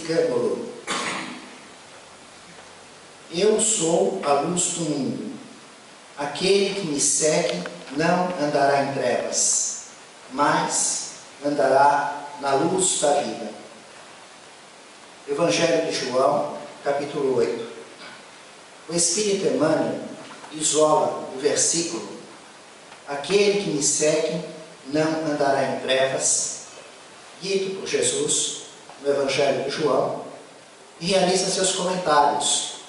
Sigamo-lo. Eu sou a luz do mundo. Aquele que me segue não andará em trevas, mas andará na luz da vida. Evangelho de João, capítulo 8. O Espírito Emmanuel isola o versículo: aquele que me segue não andará em trevas, dito por Jesus no Evangelho de João, e realiza seus comentários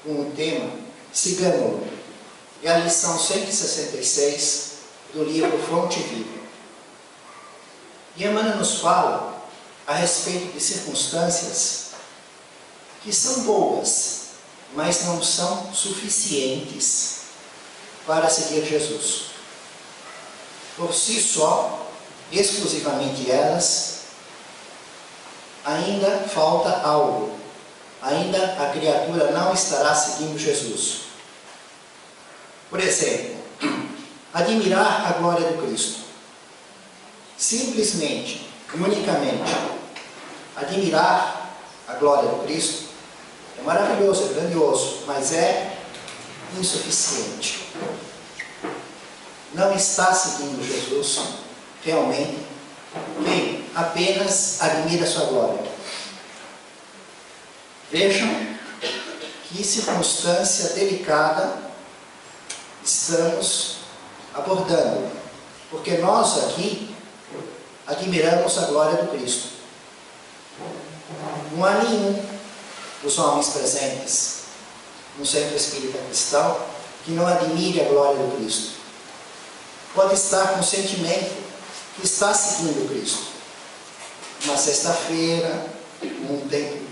com o tema Sigamo-lo. É a lição 166 do livro Fonte Viva. E Emmanuel nos fala a respeito de circunstâncias que são boas, mas não são suficientes para seguir Jesus. Por si só, exclusivamente elas, ainda falta algo. Ainda a criatura não estará seguindo Jesus. Por exemplo, admirar a glória do Cristo. Simplesmente, unicamente, admirar a glória do Cristo é maravilhoso, é grandioso, mas é insuficiente. Não está seguindo Jesus realmente quem apenas admira a sua glória. Vejam que circunstância delicada estamos abordando, porque nós aqui admiramos a glória do Cristo. Não há nenhum dos homens presentes no Centro Espírita Cristão que não admire a glória do Cristo. Pode estar com o sentimento que está seguindo Cristo. Uma sexta-feira, um tempo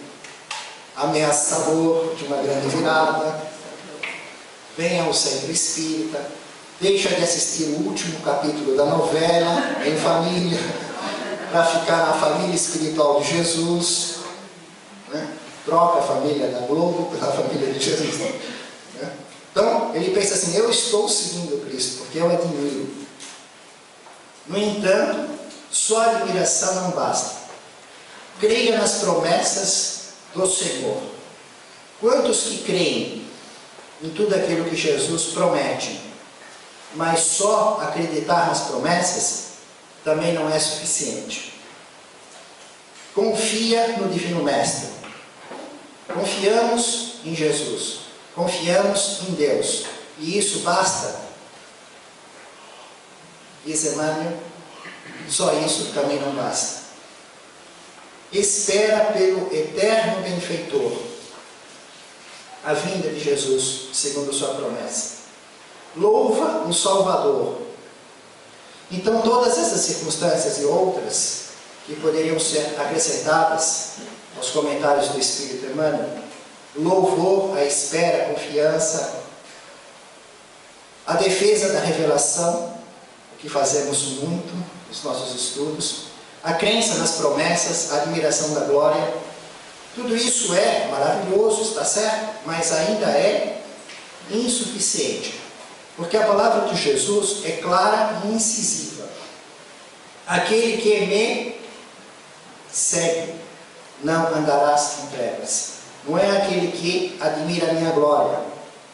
ameaçador de uma grande virada, venha ao Centro Espírita, deixa de assistir o último capítulo da novela em família, para ficar na família espiritual de Jesus, né? Troca a família da Globo pela família de Jesus. Né? Então, ele pensa assim: eu estou seguindo Cristo, porque eu admiro. No entanto, só a admiração não basta. Creia nas promessas do Senhor. Quantos que creem em tudo aquilo que Jesus promete, mas só acreditar nas promessas também não é suficiente. Confia no Divino Mestre. Confiamos em Jesus. Confiamos em Deus. E isso basta. Diz Emmanuel, só isso também não basta. Espera pelo eterno benfeitor a vinda de Jesus, segundo sua promessa. Louva o Salvador. Então, todas essas circunstâncias e outras que poderiam ser acrescentadas aos comentários do Espírito Emmanuel: louvor, a espera, a confiança, a defesa da revelação, o que fazemos muito nos nossos estudos, a crença nas promessas, a admiração da glória, tudo isso é maravilhoso, está certo, mas ainda é insuficiente. Porque a palavra de Jesus é clara e incisiva. Aquele que me segue não andarás em trevas. Não é aquele que admira a minha glória,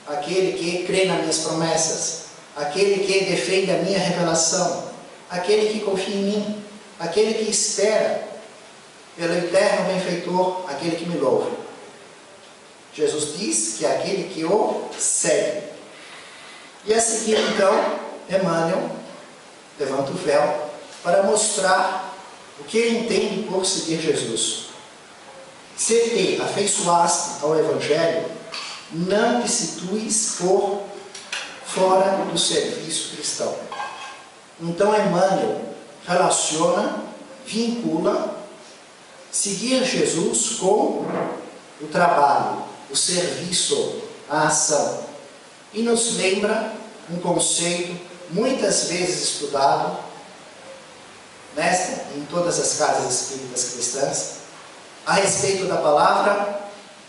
aquele que crê nas minhas promessas, aquele que defende a minha revelação, aquele que confia em mim, aquele que espera pelo eterno benfeitor, aquele que me louva. Jesus diz que é aquele que o segue. E a seguir, então, Emmanuel levanta o véu para mostrar o que ele entende por seguir Jesus. Se te afeiçoaste ao Evangelho, não te situes por fora do serviço cristão. Então, Emmanuel relaciona, vincula seguir Jesus com o trabalho, o serviço, a ação. E nos lembra um conceito muitas vezes estudado em todas as casas espíritas cristãs, a respeito da palavra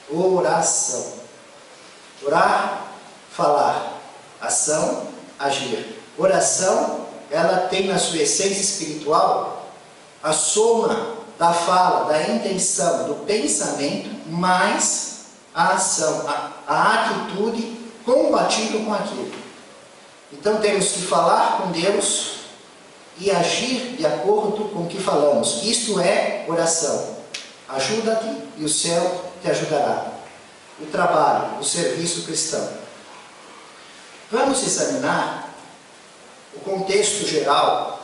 oração. Orar, falar, ação, agir. Oração, ela tem na sua essência espiritual a soma da fala, da intenção, do pensamento, mais a ação, a atitude compatível com aquilo. Então temos que falar com Deus e agir de acordo com o que falamos. Isto é oração. Ajuda-te e o céu te ajudará. O trabalho, o serviço cristão. Vamos examinar o contexto geral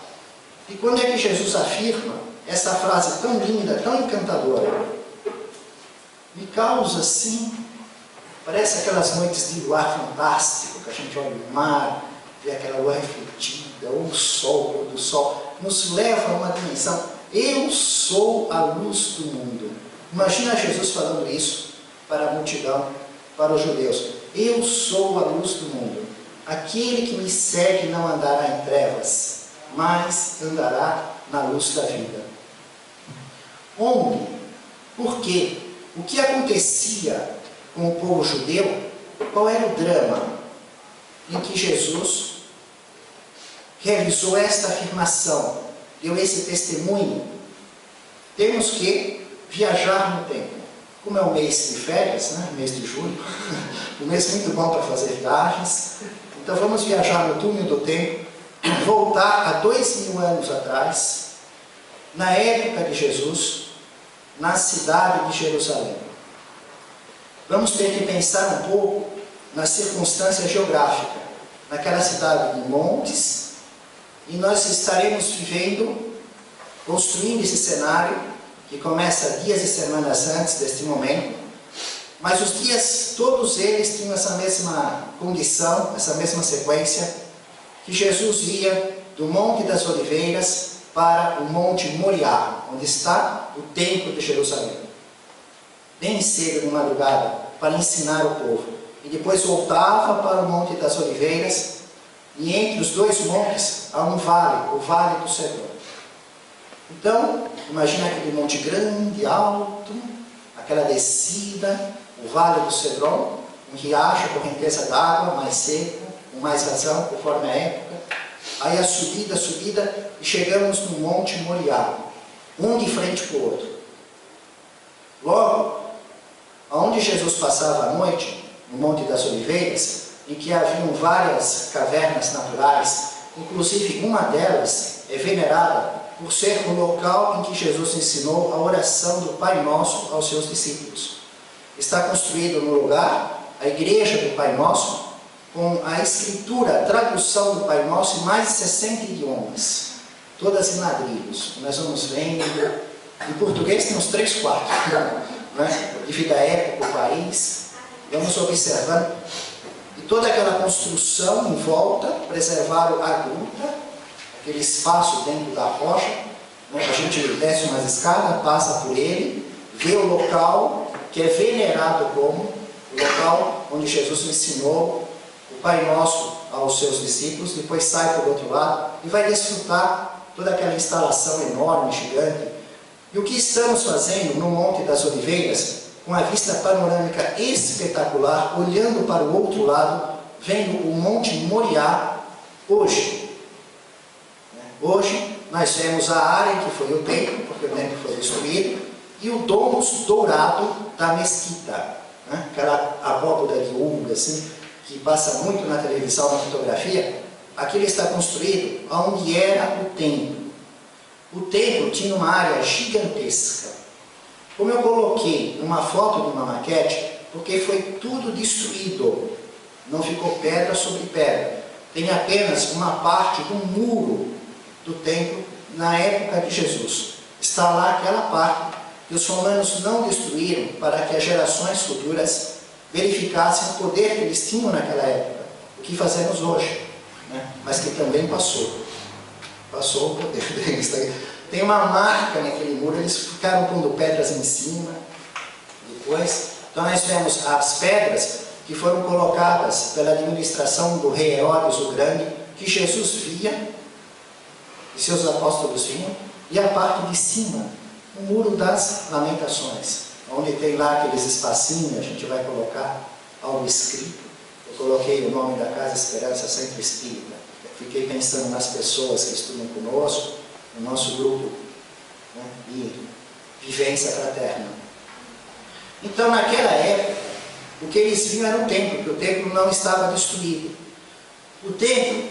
e quando é que Jesus afirma essa frase tão linda, tão encantadora. Me causa assim, parece aquelas noites de luar fantástico, que a gente olha o mar, vê aquela lua refletida, ou o sol, o pôr do sol, nos leva a uma dimensão. Eu sou a luz do mundo. Imagina Jesus falando isso para a multidão, para os judeus. Eu sou a luz do mundo. Aquele que me segue não andará em trevas, mas andará na luz da vida. Onde? Por quê? O que acontecia com o povo judeu? Qual era o drama em que Jesus realizou esta afirmação, deu esse testemunho? Temos que viajar no tempo. Como é o mês de férias, né? Mês de julho, um mês muito bom para fazer viagens. Então vamos viajar no túnel do tempo, voltar a 2000 anos atrás, na época de Jesus, na cidade de Jerusalém. Vamos ter que pensar um pouco na circunstância geográfica. Naquela cidade de montes, e nós estaremos vivendo, construindo esse cenário, que começa dias e semanas antes deste momento, mas os dias, todos eles tinham essa mesma condição, essa mesma sequência, que Jesus ia do Monte das Oliveiras para o Monte Moriá, onde está o Templo de Jerusalém. Bem cedo de madrugada, para ensinar o povo. E depois voltava para o Monte das Oliveiras, e entre os dois montes há um vale, o Vale do Cedron. Então, imagina aquele monte grande, alto, aquela descida, o Vale do Cedron, um riacho, correnteza d'água, mais seco, com mais razão, conforme a época. Aí a subida, e chegamos no Monte Moriá, um de frente para o outro. Logo, onde Jesus passava a noite, no Monte das Oliveiras, em que haviam várias cavernas naturais, inclusive uma delas é venerada por ser o local em que Jesus ensinou a oração do Pai Nosso aos seus discípulos. Está construído no lugar a igreja do Pai Nosso, com a escritura, a tradução do Pai Nosso em mais de 60 idiomas, todas em ladrilhos. Nós vamos vendo, em português temos 3/4, né? Devido à época, o país, vamos observando, e toda aquela construção em volta, preservaram a gruta, aquele espaço dentro da rocha, né? A gente desce umas escadas, passa por ele, vê o local que é venerado como o local onde Jesus ensinou o Pai Nosso aos seus discípulos, depois sai por outro lado e vai desfrutar toda aquela instalação enorme, gigante. E o que estamos fazendo no Monte das Oliveiras, com a vista panorâmica espetacular, olhando para o outro lado, vendo o Monte Moriá hoje. Hoje nós vemos a área que foi o templo, porque o templo foi destruído, e o domus dourado da mesquita, né? Aquela abóbora de uva, assim, que passa muito na televisão, na fotografia. Aquilo está construído onde era o templo. O templo tinha uma área gigantesca. Como eu coloquei uma foto de uma maquete, porque foi tudo destruído, não ficou pedra sobre pedra. Tem apenas uma parte do muro do templo na época de Jesus. Está lá aquela parte que os romanos não destruíram para que as gerações futuras verificassem o poder que eles tinham naquela época, o que fazemos hoje, né? Mas que também passou o poder deles. Tem uma marca naquele muro, eles ficaram pondo pedras em cima, depois. Então nós vemos as pedras que foram colocadas pela administração do rei Herodes o Grande, que Jesus via, e seus apóstolos viam, e a parte de cima, o muro das lamentações, onde tem lá aqueles espacinhos, a gente vai colocar algo escrito. Eu coloquei o nome da Casa Esperança Centro Espírita. Fiquei pensando nas pessoas que estudam conosco, no nosso grupo, né? E vivência fraterna. Então, naquela época, o que eles viam era o templo, porque o templo não estava destruído. O templo,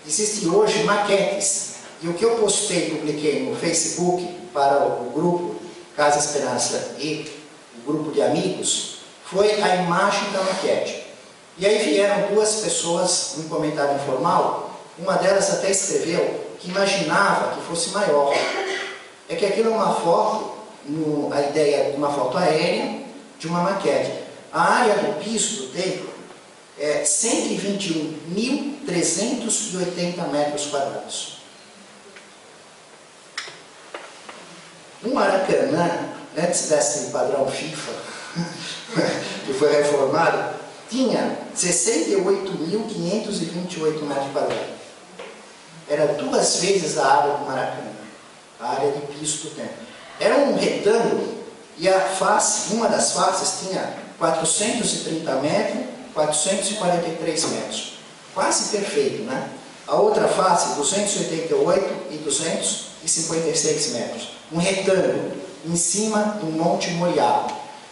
existem hoje maquetes, e o que eu publiquei no Facebook para o grupo Casa Esperança e o grupo de amigos, foi a imagem da maquete. E aí vieram duas pessoas, um comentário informal, uma delas até escreveu que imaginava que fosse maior. É que aquilo é uma foto, a ideia de uma foto aérea de uma maquete. A área do piso do templo é 121.380 metros quadrados. Um Maracanã, antes desse padrão FIFA, que foi reformado, tinha 68.528 metros quadrados. Era 2 vezes a área do Maracanã, a área de piso do templo. Era um retângulo e a face, uma das faces tinha 430 metros, 443 metros. Quase perfeito, né? A outra face, 288 e 256 metros. Um retângulo em cima do Monte Moriá.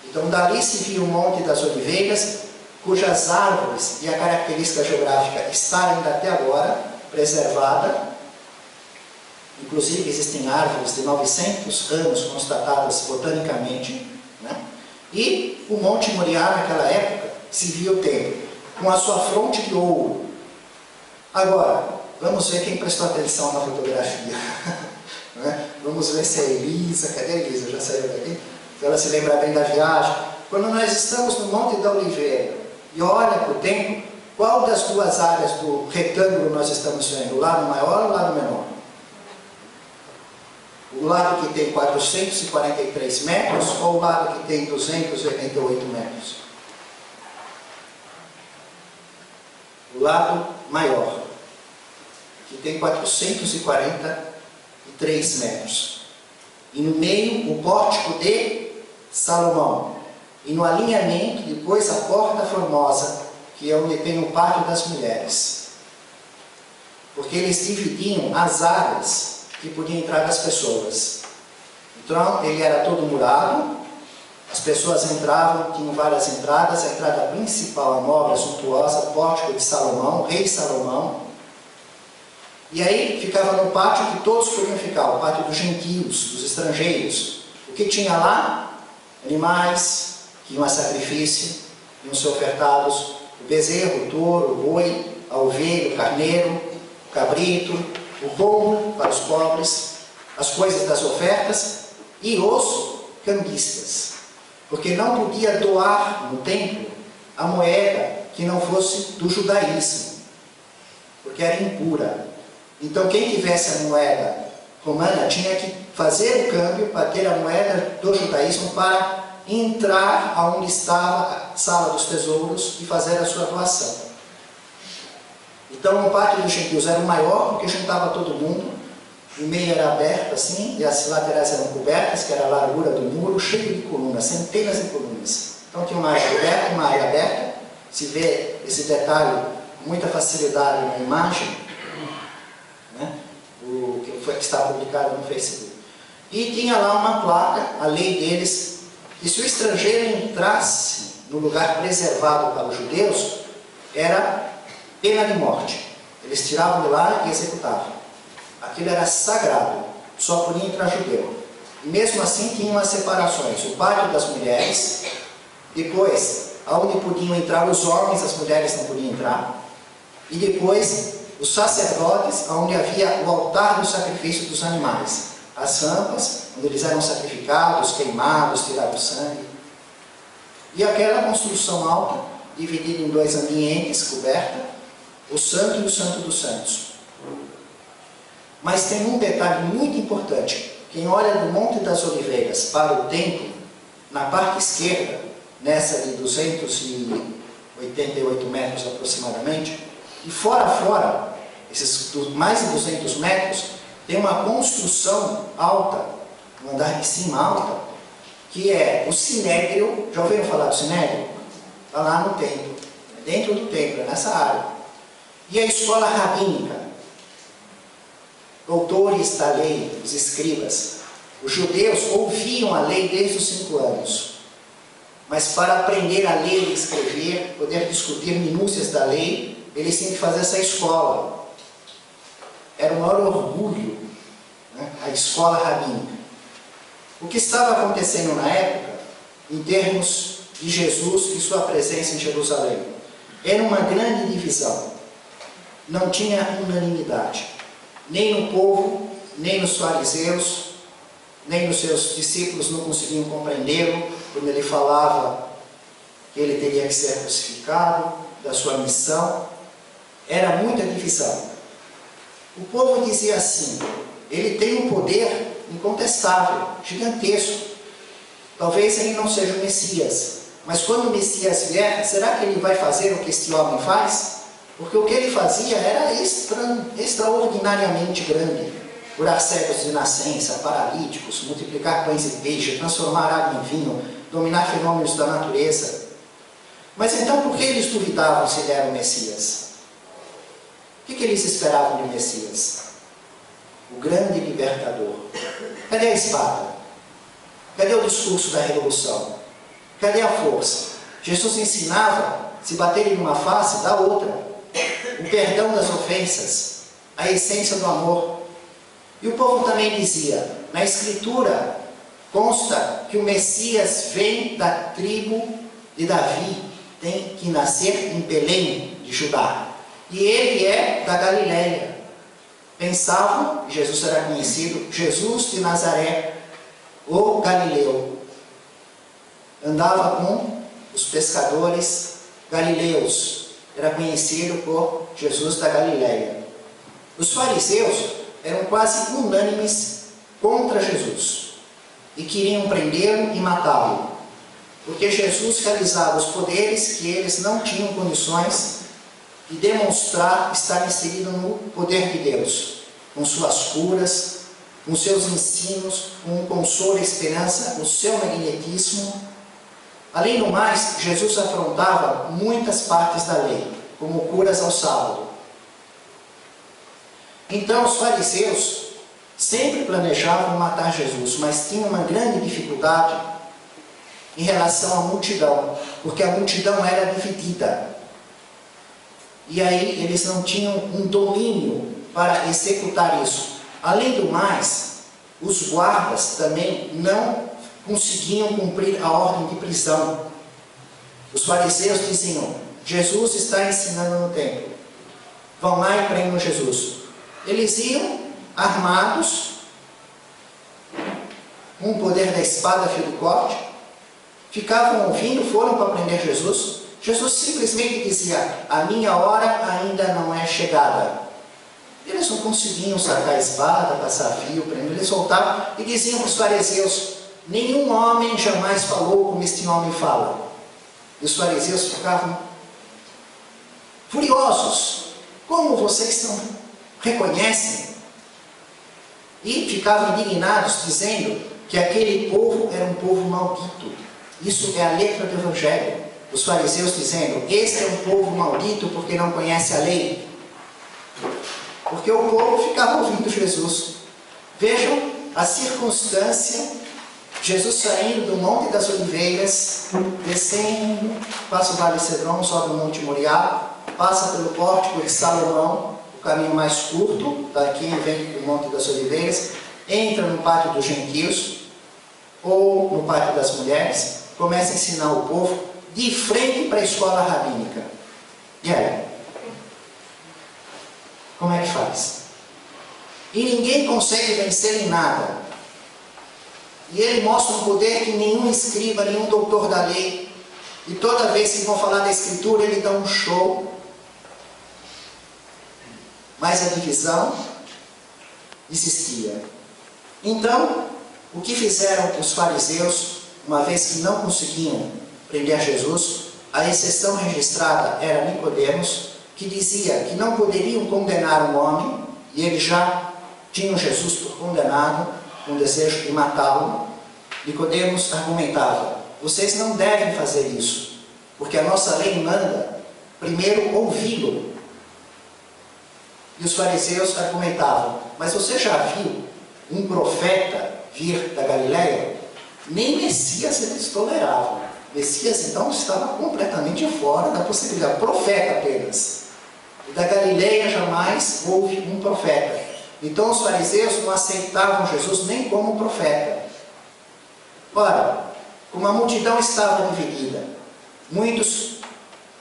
Então, dali se via o Monte das Oliveiras, cujas árvores e a característica geográfica está ainda até agora preservada. Inclusive, existem árvores de 900 anos constatadas botanicamente, né? E o Monte Moriá, naquela época, se via o templo, com a sua fronte de ouro. Agora, vamos ver quem prestou atenção na fotografia. Né? Vamos ver se é Elisa. Cadê a Elisa? Já saiu daqui? Se ela se lembra bem da viagem. Quando nós estamos no Monte da Oliveira e olha para o templo, qual das duas áreas do retângulo nós estamos vendo? O lado maior ou o lado menor? O lado que tem 443 metros ou o lado que tem 288 metros? O lado maior, que tem 443 metros. E no meio, o pórtico de Salomão. E no alinhamento, depois a Porta Formosa, que é onde tem o Pátio das Mulheres. Porque eles dividiam as áreas que podiam entrar as pessoas. Então, ele era todo murado, as pessoas entravam, tinham várias entradas, a entrada principal, a nobre, a suntuosa, pórtico de Salomão, rei Salomão. E aí ficava no pátio que todos podiam ficar, o pátio dos gentios, dos estrangeiros. O que tinha lá? Animais que iam a sacrifício, iam ser ofertados: o bezerro, o touro, o boi, a ovelha, o carneiro, o cabrito, o pombo para os pobres, as coisas das ofertas e os cambistas. Porque não podia doar no templo a moeda que não fosse do judaísmo, porque era impura. Então quem tivesse a moeda romana tinha que fazer o câmbio para ter a moeda do judaísmo para entrar aonde estava a sala dos tesouros e fazer a sua doação. Então o pátio dos gentios era o maior, porque juntava todo mundo. O meio era aberto assim, e as laterais eram cobertas, que era a largura do muro, cheio de colunas, centenas de colunas. Então tinha uma área coberta, uma área aberta. Se vê esse detalhe com muita facilidade na imagem, né? O que está publicado no Facebook. E tinha lá uma placa, a lei deles, que se o estrangeiro entrasse no lugar preservado para os judeus, era pena de morte. Eles tiravam de lá e executavam. Aquilo era sagrado, só podia entrar judeu. E mesmo assim tinham as separações: o pátio das mulheres, depois aonde podiam entrar os homens, as mulheres não podiam entrar, e depois os sacerdotes, onde havia o altar do sacrifício dos animais, as rampas, onde eles eram sacrificados, queimados, tirados sangue. E aquela construção alta, dividida em 2 ambientes, coberta, o santo e o santo dos santos. Mas tem um detalhe muito importante. Quem olha do Monte das Oliveiras para o templo, na parte esquerda, nessa de 288 metros aproximadamente, e fora a fora, esses mais de 200 metros, tem uma construção alta, um andar de cima alta, que é o sinédrio. Já ouviram falar do sinédrio? Está lá no templo, dentro do templo, nessa área. E a escola rabínica, doutores da lei, os escribas, Os judeus ouviam a lei desde os 5 anos. Mas para aprender a ler e escrever, poder discutir minúcias da lei, eles tinham que fazer essa escola. Era o maior orgulho, né? A escola rabínica. O que estava acontecendo na época, em termos de Jesus e sua presença em Jerusalém, era uma grande divisão. Não tinha unanimidade, nem no povo, nem nos fariseus, nem os seus discípulos não conseguiam compreendê-lo, quando ele falava que ele teria que ser crucificado, da sua missão. Era muita divisão. O povo dizia assim: ele tem um poder incontestável, gigantesco. Talvez ele não seja o Messias, mas quando o Messias vier, será que ele vai fazer o que este homem faz? Porque o que ele fazia era extraordinariamente grande. Curar cegos de nascença, paralíticos, multiplicar pães e peixes, transformar água em vinho, dominar fenômenos da natureza. Mas então por que eles duvidavam se ele era o Messias? O que eles esperavam do Messias? O grande libertador. Cadê a espada? Cadê o discurso da revolução? Cadê a força? Jesus ensinava: se baterem numa face, dá outra. O perdão das ofensas, a essência do amor. E o povo também dizia: na Escritura consta que o Messias vem da tribo de Davi, tem que nascer em Belém de Judá. E ele é da Galileia. Pensavam que Jesus era conhecido, Jesus de Nazaré, o Galileu. Andava com os pescadores galileus. Era conhecido por Jesus da Galileia. Os fariseus eram quase unânimes contra Jesus e queriam prendê-lo e matá-lo, porque Jesus realizava os poderes que eles não tinham condições de demonstrar estar inserido no poder de Deus, com suas curas, com seus ensinos, com o consolo e esperança, o seu magnetismo. Além do mais, Jesus afrontava muitas partes da lei, como curas ao sábado. Então os fariseus sempre planejavam matar Jesus, mas tinham uma grande dificuldade em relação à multidão, porque a multidão era dividida. E aí eles não tinham um domínio para executar isso. Além do mais, os guardas também não conseguiam cumprir a ordem de prisão. Os fariseus diziam: Jesus está ensinando no templo, vão lá e prendam Jesus. Eles iam armados, com o poder da espada fio do corte, ficavam ouvindo, foram para prender Jesus. Jesus simplesmente dizia: a minha hora ainda não é chegada. Eles não conseguiam sacar a espada, passar fio, prender. Eles voltavam e diziam para os fariseus: nenhum homem jamais falou como este homem fala. E os fariseus ficavam furiosos. Como vocês não reconhecem? E ficavam indignados, dizendo que aquele povo era um povo maldito. Isso é a letra do Evangelho. Os fariseus dizendo: este é um povo maldito porque não conhece a lei. Porque o povo ficava ouvindo Jesus. Vejam a circunstância: Jesus saindo do Monte das Oliveiras, descendo, passa o Vale Cedron, sobe o Monte Moriá, passa pelo Pórtico de Salomão, o caminho mais curto, daqui vem do Monte das Oliveiras, entra no Pátio dos Gentios, ou no Pátio das Mulheres, começa a ensinar o povo de frente para a escola rabínica. E aí? Como é que faz? E ninguém consegue vencer em nada. E ele mostra um poder que nenhum escriba, nenhum doutor da lei, e toda vez que vão falar da Escritura, ele dá um show. Mas a divisão existia. Então, o que fizeram os fariseus, uma vez que não conseguiam prender Jesus, a exceção registrada era Nicodemos, que dizia que não poderiam condenar um homem, e eles já tinham Jesus por condenado, com o desejo de matá-lo. Nicodemos argumentava: vocês não devem fazer isso, porque a nossa lei manda primeiro ouvi-lo. E os fariseus argumentavam: mas você já viu um profeta vir da Galileia, nem Messias eles toleravam. Messias, então, estava completamente fora da possibilidade. Profeta apenas. E da Galileia jamais houve um profeta. Então, os fariseus não aceitavam Jesus nem como profeta. Ora, como a multidão estava dividida, muitos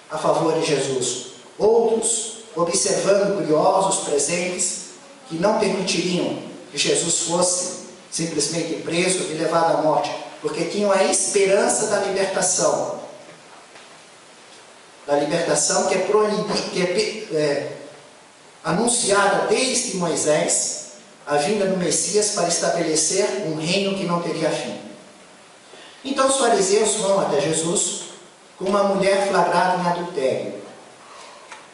a favor de Jesus, outros observando curiosos presentes que não permitiriam que Jesus fosse simplesmente preso e levado à morte, porque tinham a esperança da libertação que é anunciada desde Moisés, a vinda do Messias para estabelecer um reino que não teria fim. Então os fariseus vão até Jesus com uma mulher flagrada em adultério,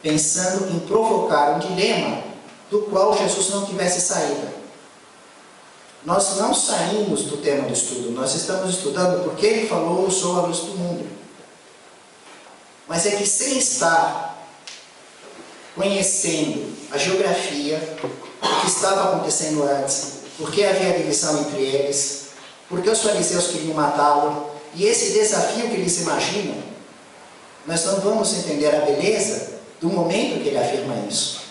pensando em provocar um dilema do qual Jesus não tivesse saída. Nós não saímos do tema do estudo, nós estamos estudando porque ele falou: eu sou a luz do mundo. Mas é que sem estar conhecendo a geografia, o que estava acontecendo antes, porque havia divisão entre eles, porque os fariseus queriam matá-lo, e esse desafio que eles imaginam, nós não vamos entender a beleza do momento que ele afirma isso.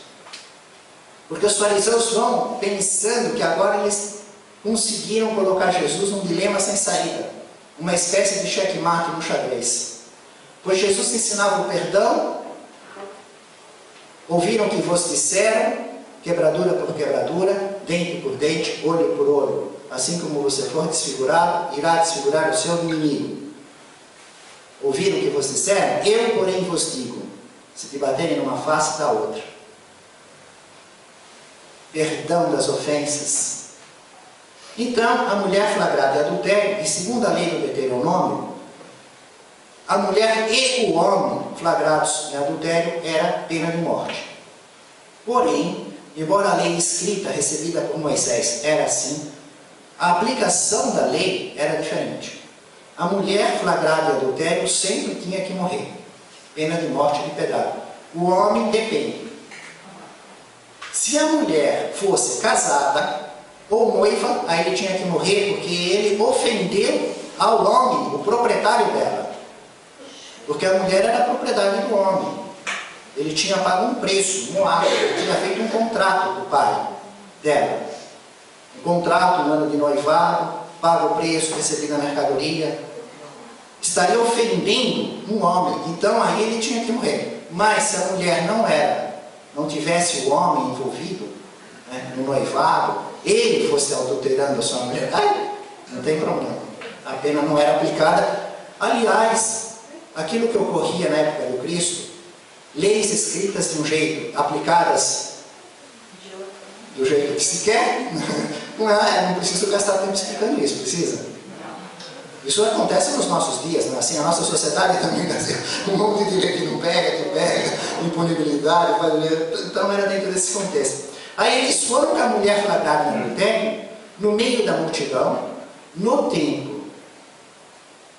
Porque os fariseus vão pensando que agora eles conseguiram colocar Jesus num dilema sem saída, uma espécie de checkmate no xadrez. Pois Jesus ensinava o perdão, ouviram o que vos disseram, quebradura por quebradura, dente por dente, olho por olho. Assim como você for desfigurado, irá desfigurar o seu inimigo. Ouviram o que vos disseram? Eu, porém, vos digo: se te baterem numa face, dá outra. Perdão das ofensas. Então, a mulher flagrada em adultério, e segundo a lei do Deuteronômio, a mulher e o homem flagrados em adultério era pena de morte. Porém, embora a lei escrita recebida por Moisés era assim, a aplicação da lei era diferente. A mulher flagrada em adultério sempre tinha que morrer, pena de morte de pedrada. O homem depende. Se a mulher fosse casada ou noiva, aí ele tinha que morrer porque ele ofendeu ao homem, o proprietário dela. Porque a mulher era a propriedade do homem. Ele tinha pago um preço, um ato, ele tinha feito um contrato com o pai dela. Um contrato, um ano de noivado, paga o preço, recebido a mercadoria. Estaria ofendendo um homem, então aí ele tinha que morrer. Mas se a mulher não tivesse o homem envolvido, né, no noivado, ele fosse adulterando a sua mulher, aí não tem problema. A pena não era aplicada. Aliás, aquilo que ocorria na época do Cristo, leis escritas de um jeito, aplicadas do jeito que se quer, não preciso gastar tempo explicando isso, precisa? Isso acontece nos nossos dias, não é assim? A nossa sociedade também, assim, um monte de lei que não pega, que pega, impunibilidade, então era dentro desse contexto. Aí eles foram com a mulher flagrada em adultério, no meio da multidão, no templo.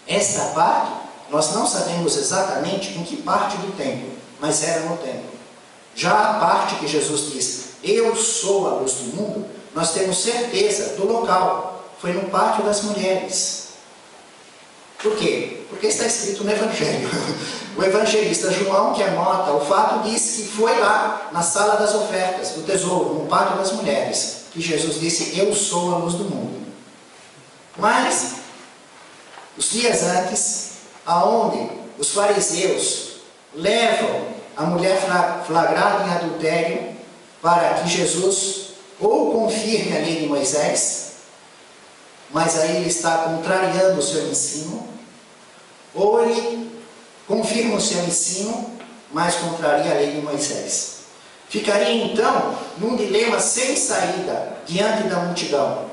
Esta parte, nós não sabemos exatamente em que parte do templo, mas era no templo. Já a parte que Jesus diz: eu sou a luz do mundo, nós temos certeza do local. Foi no pátio das mulheres. Por quê? Porque está escrito no Evangelho. O evangelista João, que anota o fato, diz que foi lá, na sala das ofertas, do tesouro, no pátio das mulheres, que Jesus disse: eu sou a luz do mundo. Mas, os dias antes, aonde os fariseus levam a mulher flagrada em adultério para que Jesus ou confirme a lei de Moisés, mas aí ele está contrariando o seu ensino, ou ele confirma o seu ensino, mas contraria a lei de Moisés. Ficaria então num dilema sem saída diante da multidão,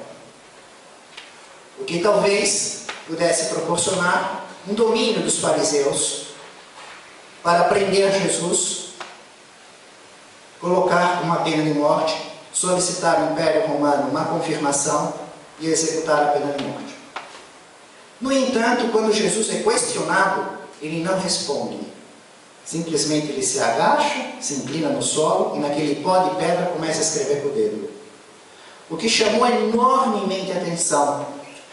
o que talvez pudesse proporcionar um domínio dos fariseus para prender Jesus, colocar uma pena de morte, solicitar ao Império Romano uma confirmação e executar a pena de morte. No entanto, quando Jesus é questionado, ele não responde. Simplesmente ele se agacha, se inclina no solo e naquele pó de pedra começa a escrever com o dedo. o que chamou enormemente a atenção,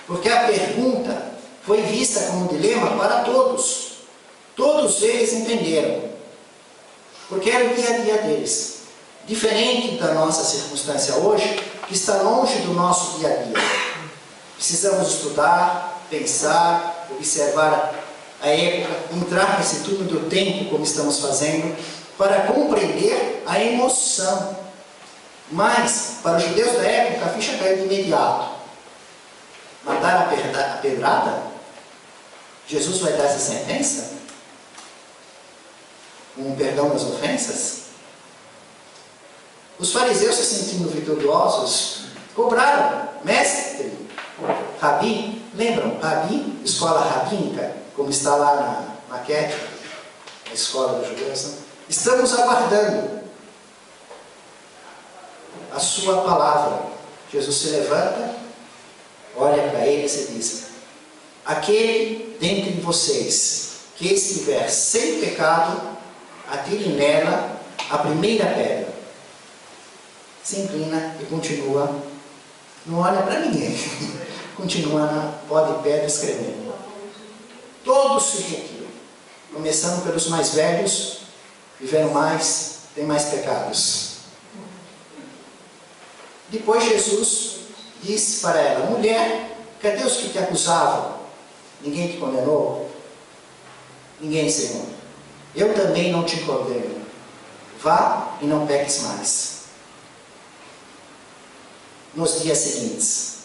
porque a pergunta foi vista como um dilema para todos. Todos eles entenderam, porque era o dia a dia deles. Diferente da nossa circunstância hoje, que está longe do nosso dia a dia. Precisamos estudar, pensar, observar a época, entrar nesse túnel do tempo, como estamos fazendo, para compreender a emoção. Mas, para os judeus da época, a ficha caiu de imediato. Matar a pedrada? Jesus vai dar essa sentença? Com perdão das ofensas? Os fariseus, se sentindo vitoriosos, cobraram: mestre, rabi, lembram? Rabi, escola rabínica, como está lá na maquete, na escola dos judeus, né? Estamos aguardando a sua palavra. Jesus se levanta, olha para eles e diz: aquele dentre vocês que estiver sem pecado, atire nela a primeira pedra. Se inclina e continua, não olha para ninguém, continua na pó de pedra escrevendo. Todos se retiram, começando pelos mais velhos, viveram mais, têm mais pecados. Depois Jesus disse para ela: mulher, cadê os que te acusavam? Ninguém te condenou? Ninguém, Senhor. Eu também não te condeno. Vá e não peques mais. Nos dias seguintes,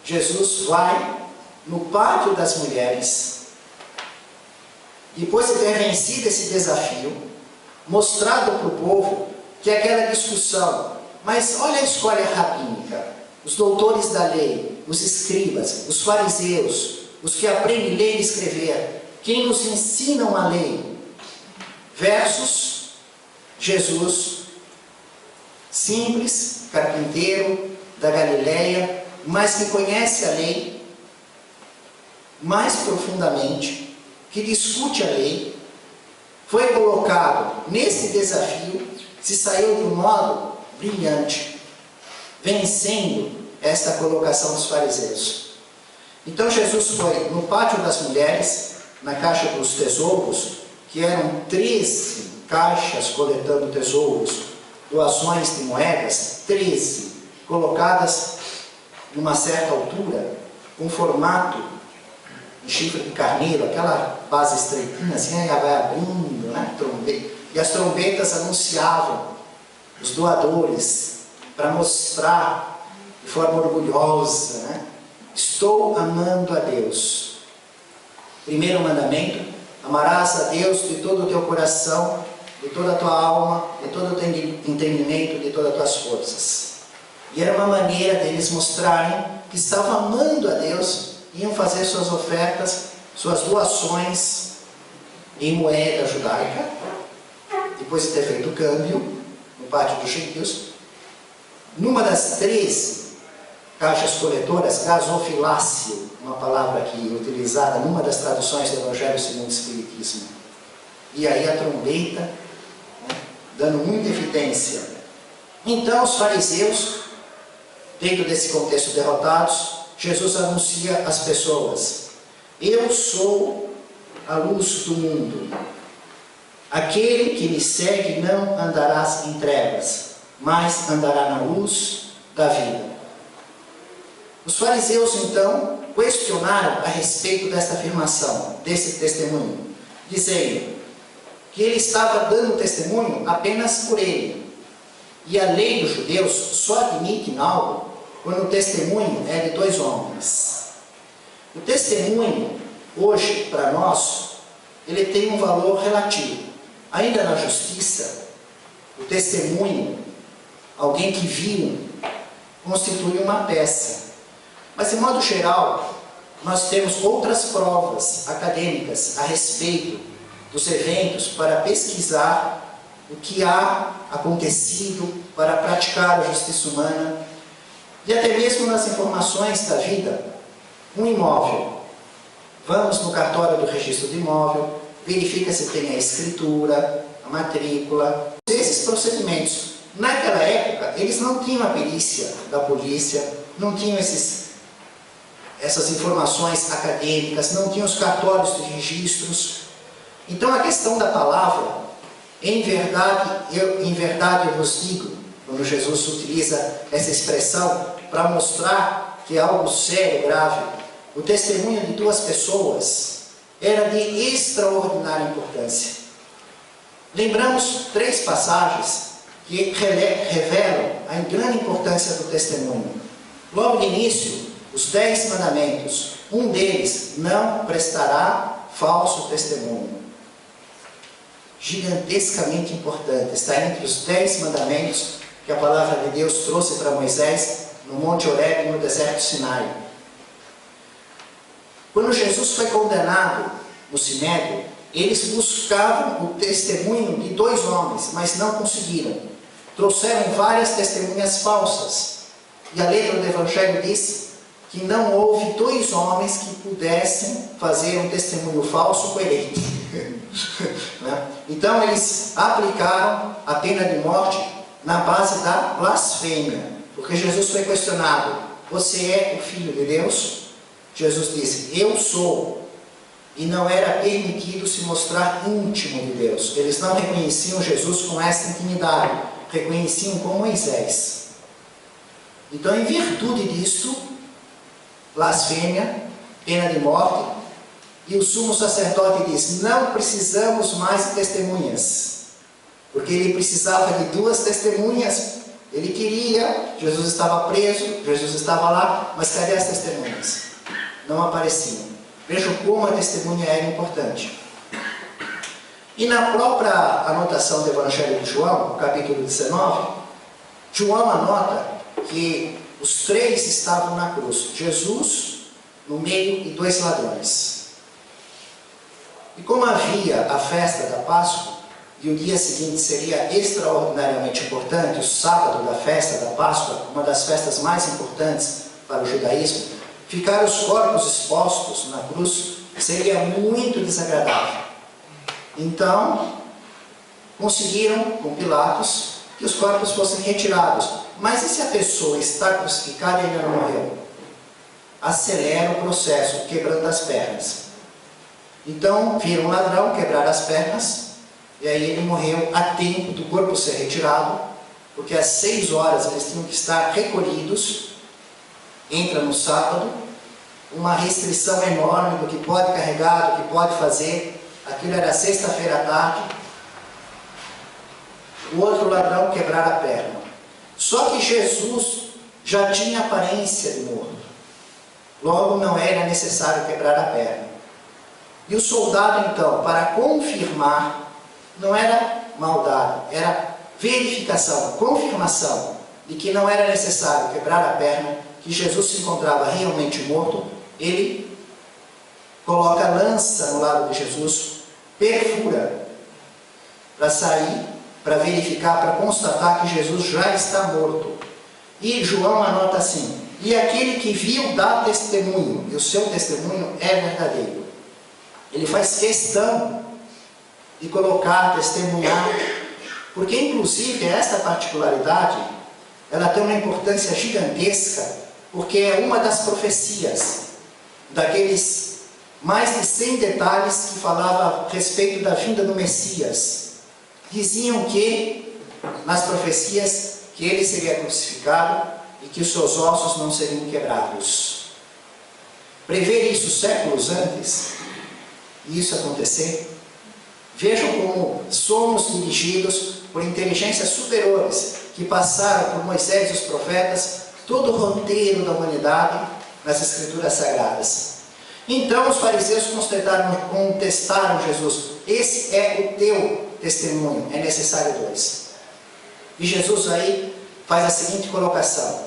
Jesus vai no pátio das mulheres, depois de ter vencido esse desafio, mostrado para o povo que aquela discussão, mas olha a escolha rabínica, os doutores da lei, os escribas, os fariseus, os que aprendem a ler e escrever, quem nos ensinam a lei, versus Jesus, simples, carpinteiro, da Galileia, mas que conhece a lei mais profundamente, que discute a lei, foi colocado nesse desafio, se saiu de um modo brilhante, vencendo esta colocação dos fariseus. Então Jesus foi no pátio das mulheres, na caixa dos tesouros, que eram 13 caixas coletando tesouros, doações de moedas, 13, colocadas numa certa altura, com formato de chifre de carneiro, aquela base estreitinha, assim, ela vai abrindo, né? E as trombetas anunciavam os doadores, para mostrar de forma orgulhosa, né? Estou amando a Deus. Primeiro mandamento: amarás a Deus de todo o teu coração, de toda a tua alma, de todo o teu entendimento, de todas as tuas forças. E era uma maneira deles mostrarem que estavam amando a Deus, iam fazer suas ofertas, suas doações em moeda judaica, depois de ter feito o câmbio no pátio dos gentios. Numa das 13 caixas coletoras, gasofilácio, uma palavra aqui utilizada numa das traduções do Evangelho segundo o Espiritismo. E aí a trombeta, né, dando muita evidência. Então os fariseus, dentro desse contexto derrotados, Jesus anuncia às pessoas: eu sou a luz do mundo. Aquele que me segue não andará em trevas, mas andará na luz da vida. Os fariseus, então, questionaram a respeito desta afirmação, desse testemunho, dizendo que ele estava dando testemunho apenas por ele. E a lei dos judeus só admite em algo quando o testemunho é de 2 homens. O testemunho, hoje, para nós, ele tem um valor relativo. Ainda na justiça, o testemunho, alguém que viu, constitui uma peça. Mas, de modo geral, nós temos outras provas acadêmicas a respeito dos eventos para pesquisar o que há acontecido, para praticar a justiça humana, e até mesmo nas informações da vida. Um imóvel. Vamos no cartório do registro de imóvel, verifica se tem a escritura, a matrícula. Esses procedimentos naquela época, eles não tinham a perícia da polícia, não tinham essas informações acadêmicas, não tinham os cartórios de registros. Então a questão da palavra, em verdade eu vos digo, quando Jesus utiliza essa expressão para mostrar que é algo sério, grave, o testemunho de duas pessoas era de extraordinária importância. Lembramos 3 passagens que revelam a grande importância do testemunho. Logo de início, os 10 mandamentos. Um deles, não prestará falso testemunho. Gigantescamente importante. Está entre os 10 mandamentos que a palavra de Deus trouxe para Moisés no Monte Horebe, no deserto Sinai. Quando Jesus foi condenado no Sinédrio, eles buscavam o testemunho de 2 homens, mas não conseguiram. Trouxeram várias testemunhas falsas. E a letra do Evangelho diz que não houve 2 homens que pudessem fazer um testemunho falso coerente. Então eles aplicaram a pena de morte na base da blasfêmia. Porque Jesus foi questionado: você é o Filho de Deus? Jesus disse: eu sou. E não era permitido se mostrar íntimo de Deus. Eles não reconheciam Jesus com essa intimidade, reconheciam como Moisés. Então, em virtude disso, blasfêmia, pena de morte, e o sumo sacerdote diz: não precisamos mais de testemunhas, porque ele precisava de 2 testemunhas. Ele queria, Jesus estava preso, Jesus estava lá, mas cadê as testemunhas? Não apareciam. Vejam como a testemunha era importante. E na própria anotação do Evangelho de João, no capítulo 19, João anota que os 3 estavam na cruz. Jesus no meio e 2 ladrões. E como havia a festa da Páscoa, e o dia seguinte seria extraordinariamente importante, o sábado da festa da Páscoa, uma das festas mais importantes para o judaísmo, ficar os corpos expostos na cruz seria muito desagradável. Então, conseguiram com Pilatos que os corpos fossem retirados. Mas e se a pessoa está crucificada e ainda não morreu? Acelera o processo, quebrando as pernas. Então, viram um ladrão quebrar as pernas, e aí ele morreu a tempo do corpo ser retirado, porque às 6 horas eles tinham que estar recolhidos. Entra no sábado, uma restrição enorme do que pode carregar, do que pode fazer. Aquilo era sexta-feira à tarde. O outro ladrão quebrar a perna. Só que Jesus já tinha aparência de morto. Logo não era necessário quebrar a perna. E o soldado então, para confirmar, não era maldade, era verificação, confirmação de que não era necessário quebrar a perna, que Jesus se encontrava realmente morto, ele coloca a lança no lado de Jesus, perfura, para sair, para verificar, para constatar que Jesus já está morto. E João anota assim: e aquele que viu dá testemunho, e o seu testemunho é verdadeiro. Ele faz questão de colocar, testemunhar, porque inclusive esta particularidade, ela tem uma importância gigantesca, porque é uma das profecias, daqueles mais de 100 detalhes que falava a respeito da vinda do Messias. Diziam que, nas profecias, que ele seria crucificado e que os seus ossos não seriam quebrados. Prever isso séculos antes, e isso acontecer, vejam como somos dirigidos por inteligências superiores, que passaram por Moisés e os profetas, todo o roteiro da humanidade nas Escrituras Sagradas. Então os fariseus contestaram Jesus: esse é o teu testemunho, é necessário 2. E Jesus aí faz a seguinte colocação: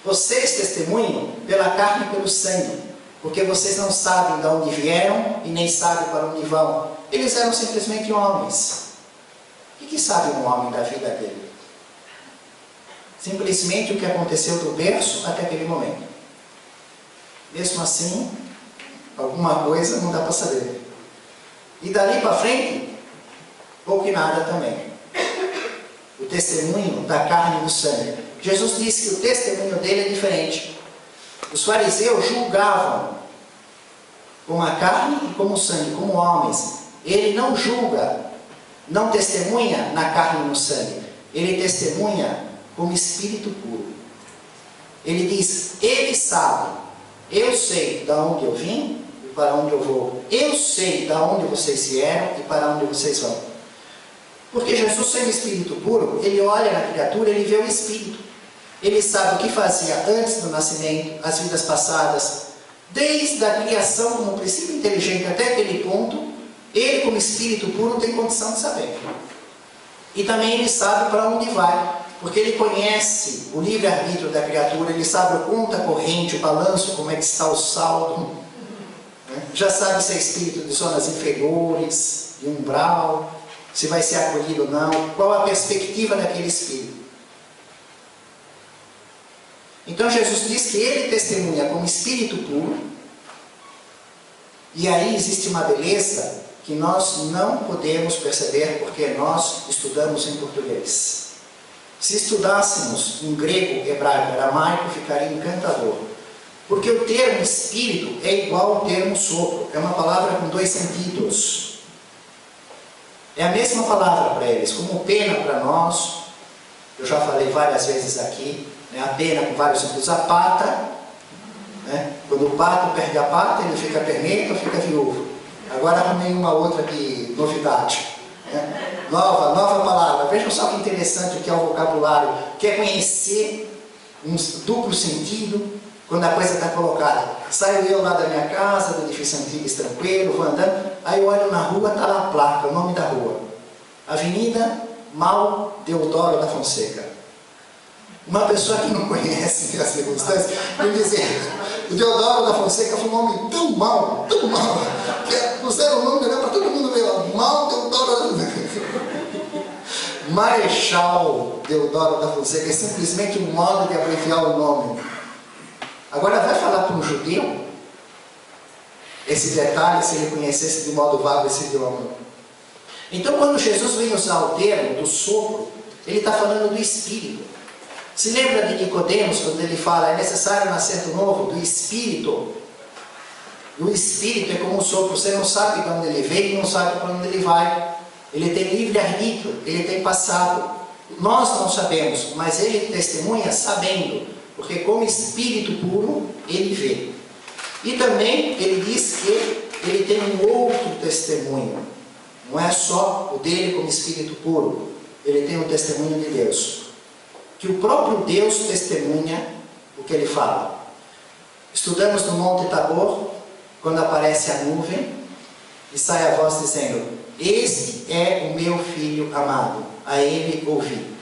vocês testemunham pela carne e pelo sangue, porque vocês não sabem de onde vieram e nem sabem para onde vão. Eles eram simplesmente homens. O que sabe um homem da vida dele? Simplesmente o que aconteceu do berço até aquele momento. Mesmo assim, alguma coisa não dá para saber. E dali para frente, pouco e nada também. o testemunho da carne e do sangue. Jesus disse que o testemunho dele é diferente. Os fariseus julgavam com a carne e com o sangue, como homens. Ele não julga, não testemunha na carne e no sangue. Ele testemunha como espírito puro. Ele diz, ele sabe, eu sei de onde eu vim e para onde eu vou. Eu sei de onde vocês vieram e para onde vocês vão. Porque Jesus, sendo espírito puro, ele olha na criatura, ele vê o espírito. Ele sabe o que fazia antes do nascimento, as vidas passadas, desde a criação como princípio inteligente até aquele ponto. Ele, como espírito puro, tem condição de saber. E também ele sabe para onde vai, porque ele conhece o livre-arbítrio da criatura, ele sabe o conta corrente, o balanço, como é que está o saldo, né? Já sabe se é espírito de zonas inferiores, de umbral, se vai ser acolhido ou não, qual a perspectiva daquele espírito. Então Jesus diz que ele testemunha como espírito puro, e aí existe uma beleza que nós não podemos perceber porque nós estudamos em português. Se estudássemos em grego, hebraico, aramaico, ficaria encantador. Porque o termo espírito é igual ao termo sopro. É uma palavra com dois sentidos. É a mesma palavra para eles. Como pena para nós, eu já falei várias vezes aqui, né? A pena com vários sentidos. A pata, né? Quando o pato perde a pata, ele fica perneta ou fica viúvo. Agora arrumei uma outra aqui, novidade. Né? Nova palavra. Vejam só que interessante o que é o vocabulário. Quer conhecer um duplo sentido quando a coisa está colocada. Saio eu lá da minha casa, do edifício antigo, tranquilo, vou andando, aí eu olho na rua, está lá a placa, o nome da rua. Avenida Mal Deodoro da Fonseca. Uma pessoa que não conhece as circunstâncias, vai dizer, o Deodoro da Fonseca foi um nome tão mau, que puseram o nome para todo mundo ver lá, Mal Deodoro da Fonseca. Marechal Deodoro da Fonseca é simplesmente um modo de abreviar o nome. Agora vai falar para um judeu esse detalhe, se ele conhecesse de modo vago esse idioma. Então quando Jesus vem usar o termo do sopro, ele está falando do Espírito. Se lembra de Nicodemos, quando ele fala, é necessário nascer de novo, do Espírito. O Espírito é como um sopro, você não sabe de onde ele veio, não sabe para onde ele vai. Ele tem livre-arbítrio, ele tem passado. Nós não sabemos, mas ele testemunha sabendo, porque como Espírito puro, ele vê. E também ele diz que ele tem um outro testemunho. Não é só o dele como Espírito puro, ele tem o testemunho de Deus. Que o próprio Deus testemunha o que ele fala. Estudamos no Monte Tabor, quando aparece a nuvem, e sai a voz dizendo, este é o meu Filho amado, a ele ouvi.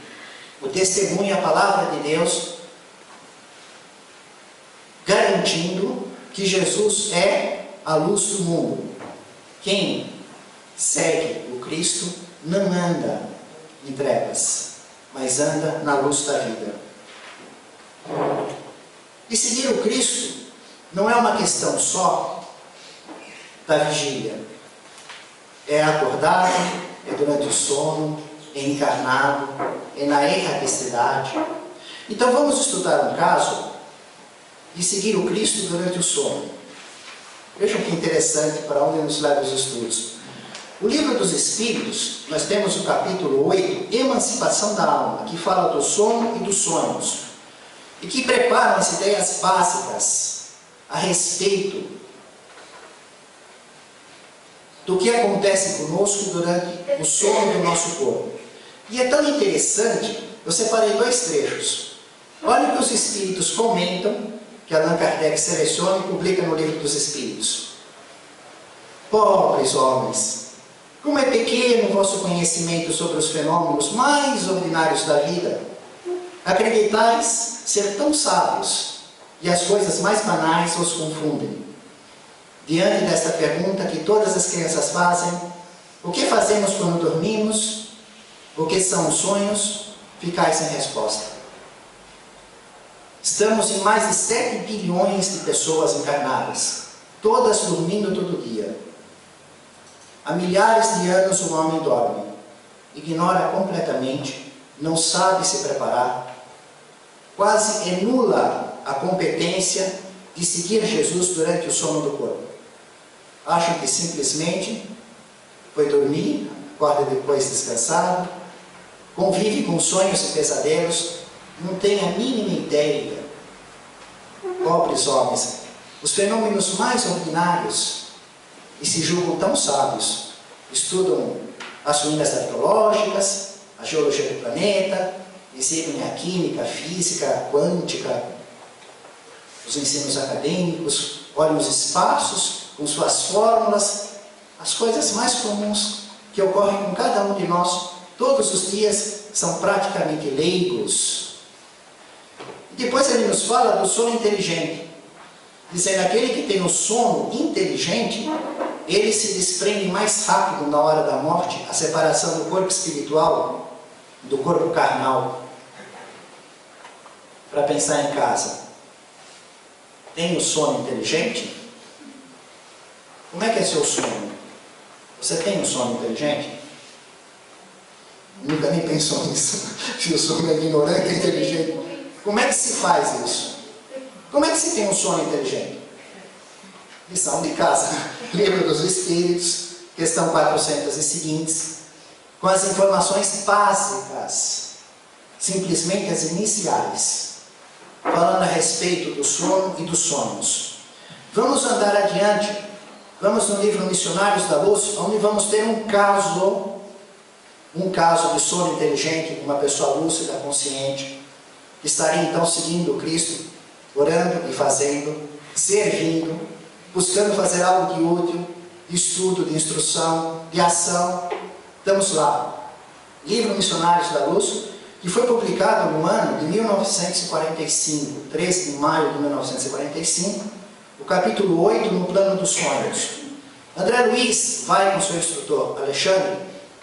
O testemunho, a palavra de Deus, garantindo que Jesus é a luz do mundo. Quem segue o Cristo não anda em trevas, mas anda na luz da vida. E seguir o Cristo não é uma questão só da vigília. É acordado, é durante o sono, é encarnado, é na erradicidade. Então vamos estudar um caso de seguir o Cristo durante o sono. Vejam que interessante para onde nos leva os estudos. O livro dos Espíritos, nós temos o capítulo 8, Emancipação da Alma, que fala do sono e dos sonhos, e que preparam as ideias básicas a respeito do que acontece conosco durante o sono do nosso corpo. E é tão interessante, eu separei dois trechos. Olha o que os Espíritos comentam, que Allan Kardec seleciona e publica no livro dos Espíritos. Pobres homens, como é pequeno o vosso conhecimento sobre os fenômenos mais ordinários da vida. Acreditais ser tão sábios, e as coisas mais banais os confundem. Diante desta pergunta que todas as crianças fazem, o que fazemos quando dormimos? O que são os sonhos? Ficais sem resposta. Estamos em mais de 7 bilhões de pessoas encarnadas, todas dormindo todo dia. Há milhares de anos o homem dorme, ignora completamente não sabe se preparar, quase anula a competência de seguir Jesus durante o sono do corpo. Acham que simplesmente foi dormir, acorda depois descansado, convive com sonhos e pesadelos, não tem a mínima ideia. Pobres homens, os fenômenos mais ordinários, e se julgam tão sábios, estudam as ruínas arqueológicas, a geologia do planeta, exibem a química, a física, a quântica, os ensinos acadêmicos, olham os espaços com suas fórmulas, as coisas mais comuns que ocorrem com cada um de nós todos os dias, são praticamente leigos. Depois ele nos fala do sono inteligente, dizendo: aquele que tem o sono inteligente, ele se desprende mais rápido na hora da morte, a separação do corpo espiritual do corpo carnal. Para pensar em casa, tem o sono inteligente? Como é que é seu sono? Você tem um sono inteligente? Nunca nem pensou nisso. Se o sono é ignorante, é inteligente. Como é que se faz isso? Como é que se tem um sono inteligente? Lição de casa. Livro dos Espíritos, questão 400 e seguintes, com as informações básicas, simplesmente as iniciais, falando a respeito do sono e dos sonhos. Vamos andar adiante. Vamos no livro Missionários da Luz, onde vamos ter um caso de sono inteligente de uma pessoa lúcida, consciente, que estaria então seguindo Cristo, orando e fazendo, servindo, buscando fazer algo de útil, de estudo, de instrução, de ação. Estamos lá. Livro Missionários da Luz, que foi publicado no ano de 1945, 13 de maio de 1945, o capítulo 8, no plano dos sonhos. André Luiz vai com seu instrutor, Alexandre,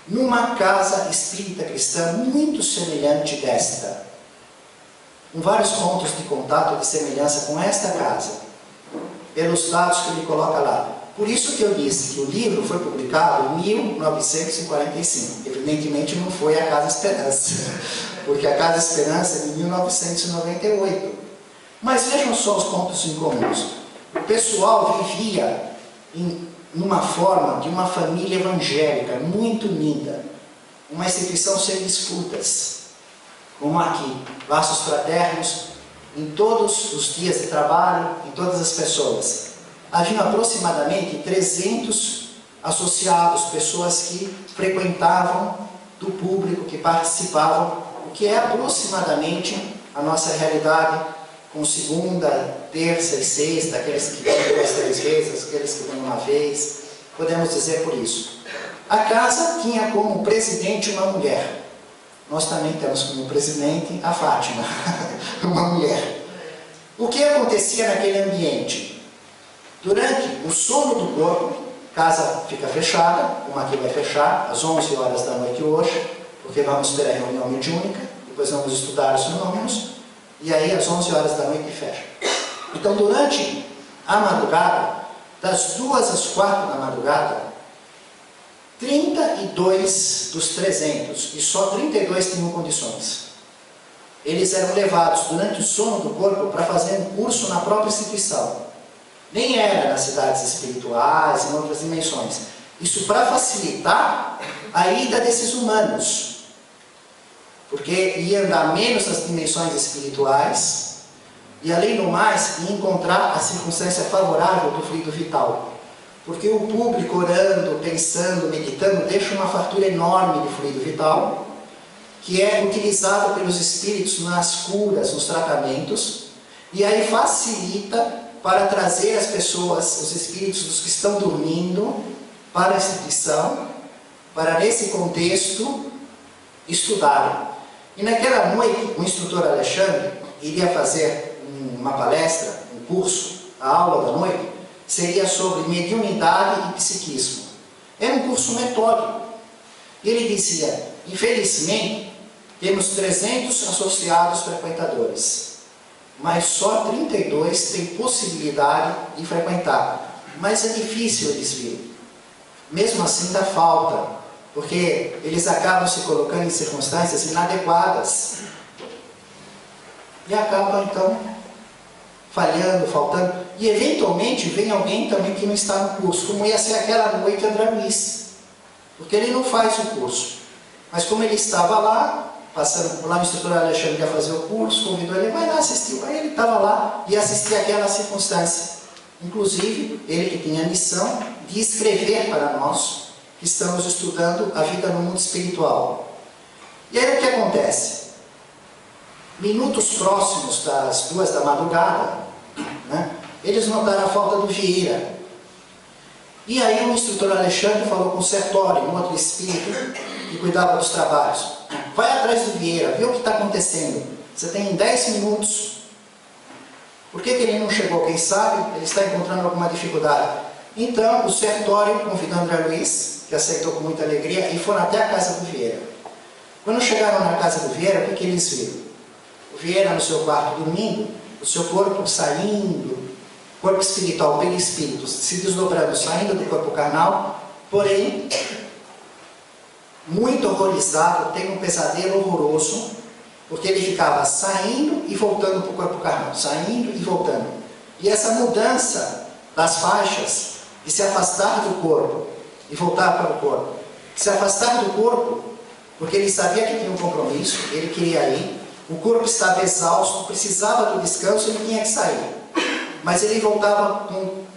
numa casa espírita cristã muito semelhante desta, com vários pontos de contato, de semelhança com esta casa, pelos dados que ele coloca lá. Por isso que eu disse que o livro foi publicado em 1945. Evidentemente não foi a Casa Esperança, porque a Casa Esperança é de 1998. Mas vejam só os pontos em comuns. O pessoal vivia numa forma de uma família evangélica muito unida, uma instituição sem disputas, como aqui, laços fraternos em todos os dias de trabalho, em todas as pessoas. Haviam aproximadamente 300 associados, pessoas que frequentavam, do público, que participavam, o que é aproximadamente a nossa realidade, com segunda, terça e sexta, aqueles que vêm 2, 3 vezes, aqueles que vêm uma vez, podemos dizer por isso. A casa tinha como presidente uma mulher. Nós também temos como presidente a Fátima, uma mulher. O que acontecia naquele ambiente? Durante o sono do corpo, a casa fica fechada, como aqui vai fechar, às 11 horas da noite hoje, porque vamos ter a reunião mediúnica, depois vamos estudar os fenômenos, e aí às 11 horas da noite fecha. Então, durante a madrugada, das 2 às 4 da madrugada, 32 dos 300, e só 32 tinham condições, eles eram levados durante o sono do corpo para fazer um curso na própria instituição. Nem era nas cidades espirituais, em outras dimensões. Isso para facilitar a ida desses humanos, porque ia andar menos nas dimensões espirituais e, além do mais, ia encontrar a circunstância favorável do fluido vital. Porque o público orando, pensando, meditando, deixa uma fartura enorme de fluido vital, que é utilizado pelos espíritos nas curas, nos tratamentos, e aí facilita para trazer as pessoas, os espíritos dos que estão dormindo, para a instituição, para nesse contexto estudarem. E naquela noite, o instrutor Alexandre iria fazer uma palestra, um curso, a aula da noite, seria sobre mediunidade e psiquismo. Era um curso metódico. Ele dizia: infelizmente, temos 300 associados frequentadores, mas só 32 têm possibilidade de frequentar. Mas é difícil eles virem. Mesmo assim dá falta, porque eles acabam se colocando em circunstâncias inadequadas e acabam então falhando, faltando, e eventualmente vem alguém também que não está no curso, como ia ser aquela noite André Luiz, porque ele não faz o curso, mas como ele estava lá, passando por lá, o instrutor Alexandre ia fazer o curso, convidou ele, vai lá assistir, aí ele estava lá e assistia aquela circunstância, inclusive ele que tinha a missão de escrever para nós, que estamos estudando a vida no mundo espiritual. E aí o que acontece? Minutos próximos das 2 da madrugada, né, eles notaram a falta do Vieira. E aí o instrutor Alexandre falou com o Sertório, um outro espírito que cuidava dos trabalhos. Vai atrás do Vieira, vê o que está acontecendo. Você tem 10 minutos. Por que ele não chegou? Quem sabe ele está encontrando alguma dificuldade. Então o Sertório convidou André Luiz, que aceitou com muita alegria, e foram até a casa do Vieira. Quando chegaram na casa do Vieira, o que eles viram? O Vieira no seu quarto dormindo, o seu corpo saindo, corpo espiritual pelo espírito, se desdobrando, saindo do corpo carnal, porém, muito horrorizado, tem um pesadelo horroroso, porque ele ficava saindo e voltando para o corpo carnal, saindo e voltando. E essa mudança das faixas, de se afastar do corpo e voltar para o corpo, se afastar do corpo, porque ele sabia que tinha um compromisso, ele queria ir, o corpo estava exausto, precisava do descanso, ele tinha que sair. Mas ele voltava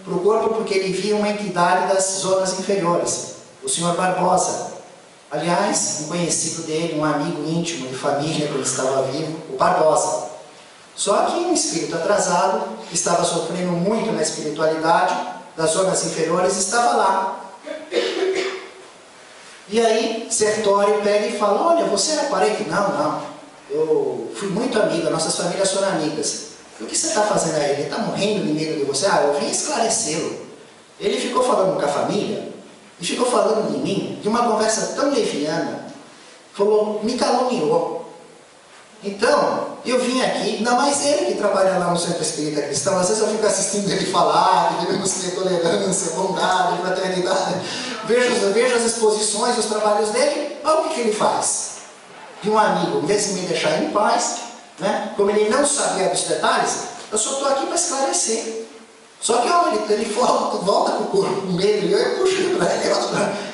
para o corpo porque ele via uma entidade das zonas inferiores, o senhor Barbosa. Aliás, um conhecido dele, um amigo íntimo de família, quando estava vivo, o Barbosa. Só que um espírito atrasado, que estava sofrendo muito na espiritualidade, das zonas inferiores, estava lá. E aí, Sertório pega e fala, olha, você era parente? Não, eu fui muito amigo, nossas famílias foram amigas. O que você está fazendo aí? Ele está morrendo de medo de você? Ah, eu vim esclarecê-lo. Ele ficou falando com a família, e ficou falando de mim, de uma conversa tão leviana, falou, me caluniou. Então, eu vim aqui, ainda mais ele que trabalha lá no Centro Espírita Cristão, às vezes eu fico assistindo ele falar, que devemos ter tolerância, bondade, fraternidade, vejo as exposições, os trabalhos dele, olha o que ele faz. De um amigo, em vez de me deixar em paz, né, como ele não sabia dos detalhes, eu só estou aqui para esclarecer. Só que ele volta para o corpo com medo, e eu puxo para ele,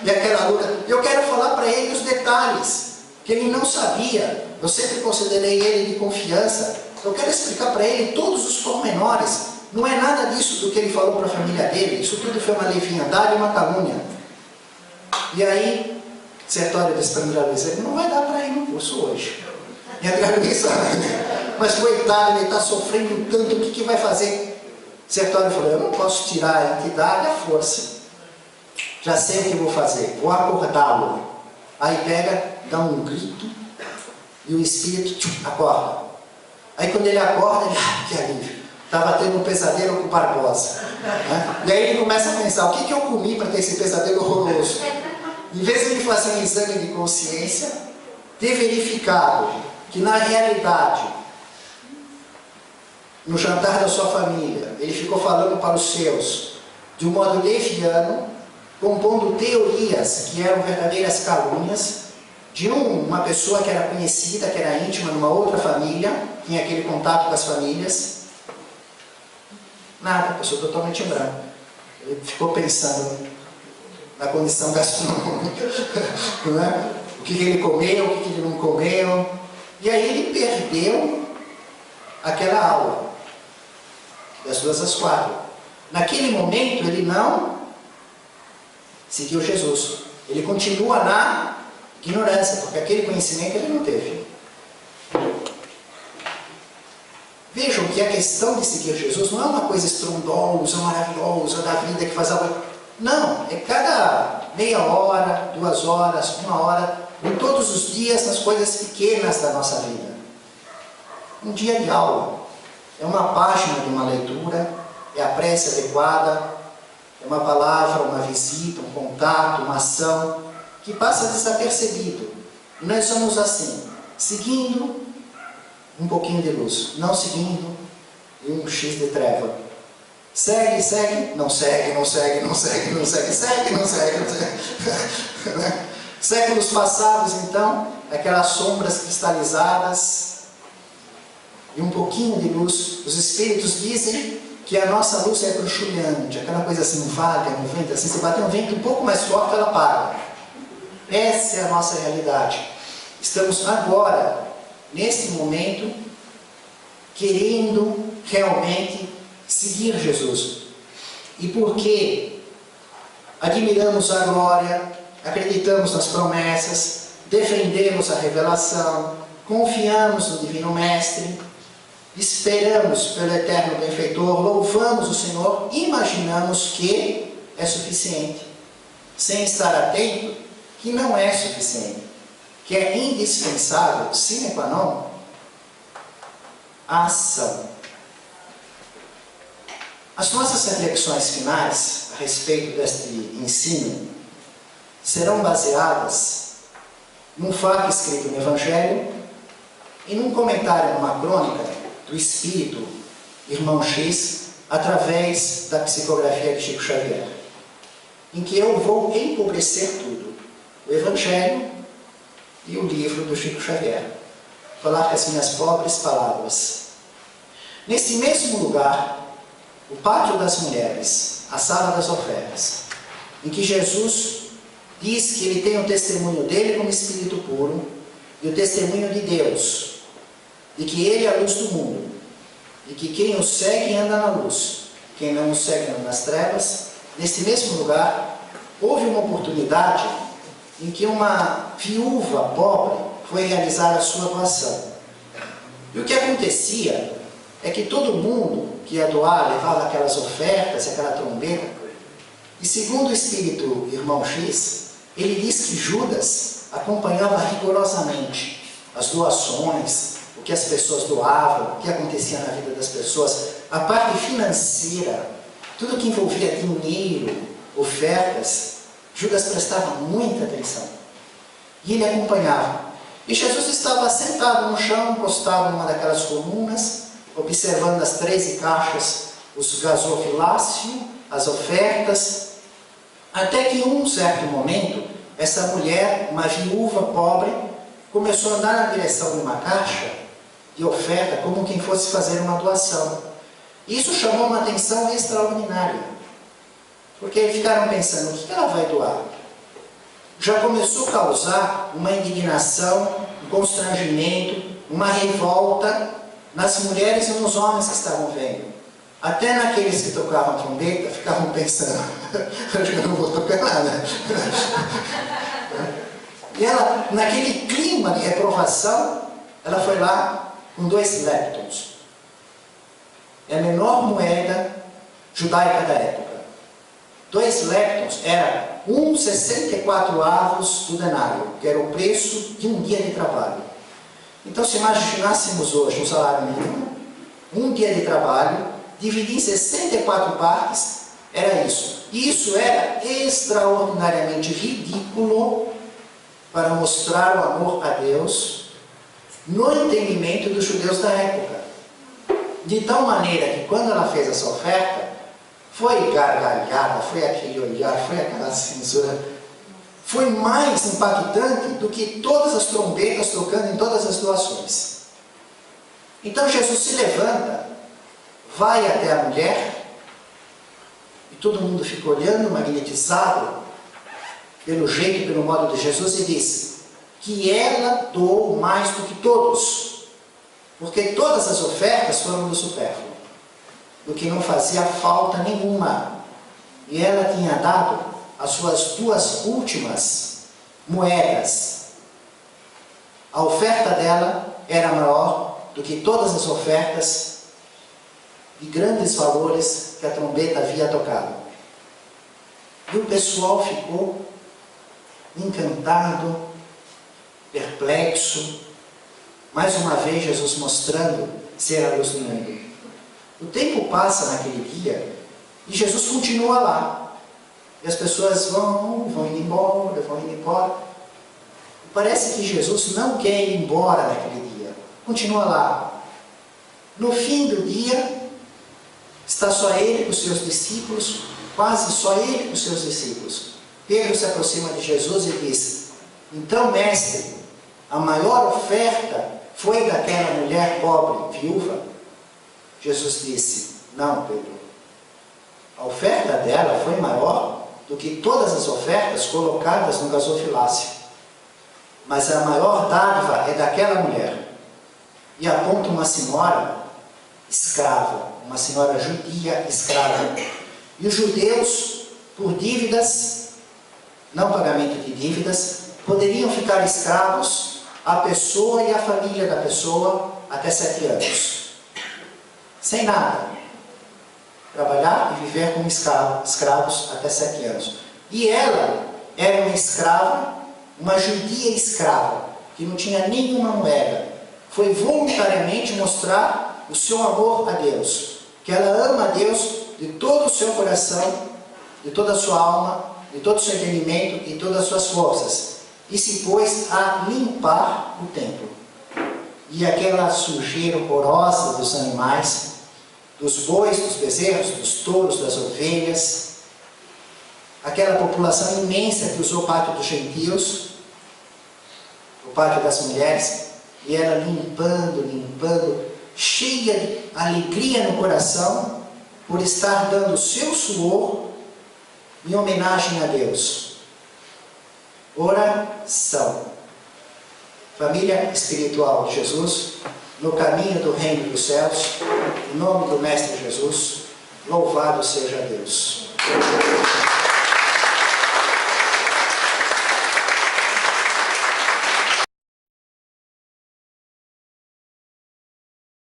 e aquela luta. Eu quero falar para ele os detalhes, que ele não sabia. Eu sempre considerei ele de confiança. Eu quero explicar para ele todos os pormenores. Não é nada disso do que ele falou para a família dele. Isso tudo foi uma leviandade e uma calúnia. E aí, Sertório disse para André Luiz, ele não vai dar para ir no curso hoje. E André Luiz, mas coitado, ele está sofrendo tanto, o que vai fazer? Sertório falou, eu não posso tirar a entidade à força. Já sei o que vou fazer, vou acordá-lo. Aí pega, dá um grito, e o espírito acorda. Aí quando ele acorda, ele, que alívio, estava tendo um pesadelo com o Barbosa. Né? E aí ele começa a pensar, o que eu comi para ter esse pesadelo horroroso? Em vez de ele fazer um exame de consciência, ter verificado que na realidade, no jantar da sua família, ele ficou falando para os seus, de um modo leviano, compondo teorias que eram verdadeiras calúnias, de uma pessoa que era conhecida, que era íntima numa outra família, tinha aquele contato com as famílias. Nada, a pessoa totalmente em branco. Ele ficou pensando na condição gastronômica, não é? O que ele comeu, o que ele não comeu. E aí ele perdeu aquela aula, das 2 às 4. Naquele momento ele não seguiu Jesus. Ele continua na ignorância, porque aquele conhecimento ele não teve. Vejam que a questão de seguir Jesus não é uma coisa estrondosa, maravilhosa da vida que faz algo. Não, é cada meia hora, 2 horas, 1 hora, em todos os dias, nas coisas pequenas da nossa vida. Um dia de aula, é uma página de uma leitura, é a prece adequada, é uma palavra, uma visita, um contato, uma ação, que passa desapercebido. E nós somos assim, seguindo um pouquinho de luz, não seguindo um X de treva. Segue, segue, não segue, não segue, não segue, não segue, segue, não segue, não segue. Séculos passados, então, aquelas sombras cristalizadas e um pouquinho de luz. Os espíritos dizem que a nossa luz é bruxuleante, aquela coisa assim vaga no vento, assim, se bater um vento um pouco mais forte, ela para. Essa é a nossa realidade. Estamos agora, neste momento, querendo realmente seguir Jesus. E porque admiramos a glória, acreditamos nas promessas, defendemos a revelação, confiamos no Divino Mestre, esperamos pelo eterno benfeitor, louvamos o Senhor, imaginamos que é suficiente, sem estar atento que não é suficiente, que é indispensável, sine qua non, a ação. As nossas reflexões finais a respeito deste ensino serão baseadas num fato escrito no Evangelho e num comentário, numa crônica do Espírito Irmão X, através da psicografia de Chico Xavier, em que eu vou empobrecer tudo, o Evangelho e o livro do Chico Xavier, falar com as minhas pobres palavras. Nesse mesmo lugar, o pátio das mulheres, a sala das ofertas, em que Jesus diz que ele tem o testemunho dele como Espírito puro e o testemunho de Deus, de que ele é a luz do mundo, e que quem o segue anda na luz, quem não o segue anda nas trevas. Nesse mesmo lugar, houve uma oportunidade em que uma viúva pobre foi realizar a sua doação. E o que acontecia é que todo mundo que ia doar levava aquelas ofertas, aquela trombeta, e segundo o Espírito Irmão X, ele diz que Judas acompanhava rigorosamente as doações, o que as pessoas doavam, o que acontecia na vida das pessoas, a parte financeira, tudo que envolvia dinheiro, ofertas, Judas prestava muita atenção. E ele acompanhava. E Jesus estava sentado no chão, encostado numa daquelas colunas, observando as 13 caixas, os gasofiláceos, as ofertas, até que em um certo momento, essa mulher, uma viúva pobre, começou a andar na direção de uma caixa de oferta, como quem fosse fazer uma doação. Isso chamou uma atenção extraordinária, porque ficaram pensando, o que ela vai doar? Já começou a causar uma indignação, um constrangimento, uma revolta nas mulheres e nos homens que estavam vendo. Até naqueles que tocavam trombeta, ficavam pensando, acho que eu não vou tocar nada. E ela, naquele clima de reprovação, ela foi lá com 2 leptons. É a menor moeda judaica da época. 2 leptons era 1,64 do denário, que era o preço de um dia de trabalho. Então, se imaginássemos hoje um salário mínimo, um dia de trabalho, dividir em 64 partes, era isso. E isso era extraordinariamente ridículo para mostrar o amor a Deus no entendimento dos judeus da época. De tal maneira que quando ela fez essa oferta, foi gargalhada, foi aquele olhar, foi aquela censura, foi mais impactante do que todas as trombetas tocando em todas as doações. Então Jesus se levanta, vai até a mulher, e todo mundo fica olhando, magnetizado, pelo jeito e pelo modo de Jesus, e diz que ela doou mais do que todos, porque todas as ofertas foram do supérfluo, do que não fazia falta nenhuma, e ela tinha dado as suas 2 últimas moedas. A oferta dela era maior do que todas as ofertas de grandes valores que a trombeta havia tocado. E o pessoal ficou encantado, perplexo, mais uma vez Jesus mostrando ser a luz do mundo. O tempo passa naquele dia e Jesus continua lá. E as pessoas vão indo embora, vão indo embora. E parece que Jesus não quer ir embora naquele dia. Continua lá. No fim do dia, está só ele com os seus discípulos, quase só ele com os seus discípulos. Pedro se aproxima de Jesus e diz: Então, mestre, a maior oferta foi daquela mulher pobre, viúva? Jesus disse: não, Pedro. A oferta dela foi maior do que todas as ofertas colocadas no gasofilácio. Mas a maior dádiva é daquela mulher. E aponta uma senhora escrava, uma senhora judia escrava. E os judeus, por dívidas, não pagamento de dívidas, poderiam ficar escravos a pessoa e a família da pessoa até 7 anos. Sem nada. Trabalhar e viver como escravos até 7 anos. E ela era uma escrava, uma judia escrava, que não tinha nenhuma moeda. Foi voluntariamente mostrar o seu amor a Deus. Que ela ama a Deus de todo o seu coração, de toda a sua alma, de todo o seu entendimento e todas as suas forças. E se pôs a limpar o templo. E aquela sujeira horrorosa dos animais, dos bois, dos bezerros, dos touros, das ovelhas, aquela população imensa que usou o pátio dos gentios, o pátio das mulheres, e ela limpando, cheia de alegria no coração, por estar dando o seu suor em homenagem a Deus. Oração. Família espiritual de Jesus, no caminho do reino dos céus, em nome do Mestre Jesus, louvado seja Deus.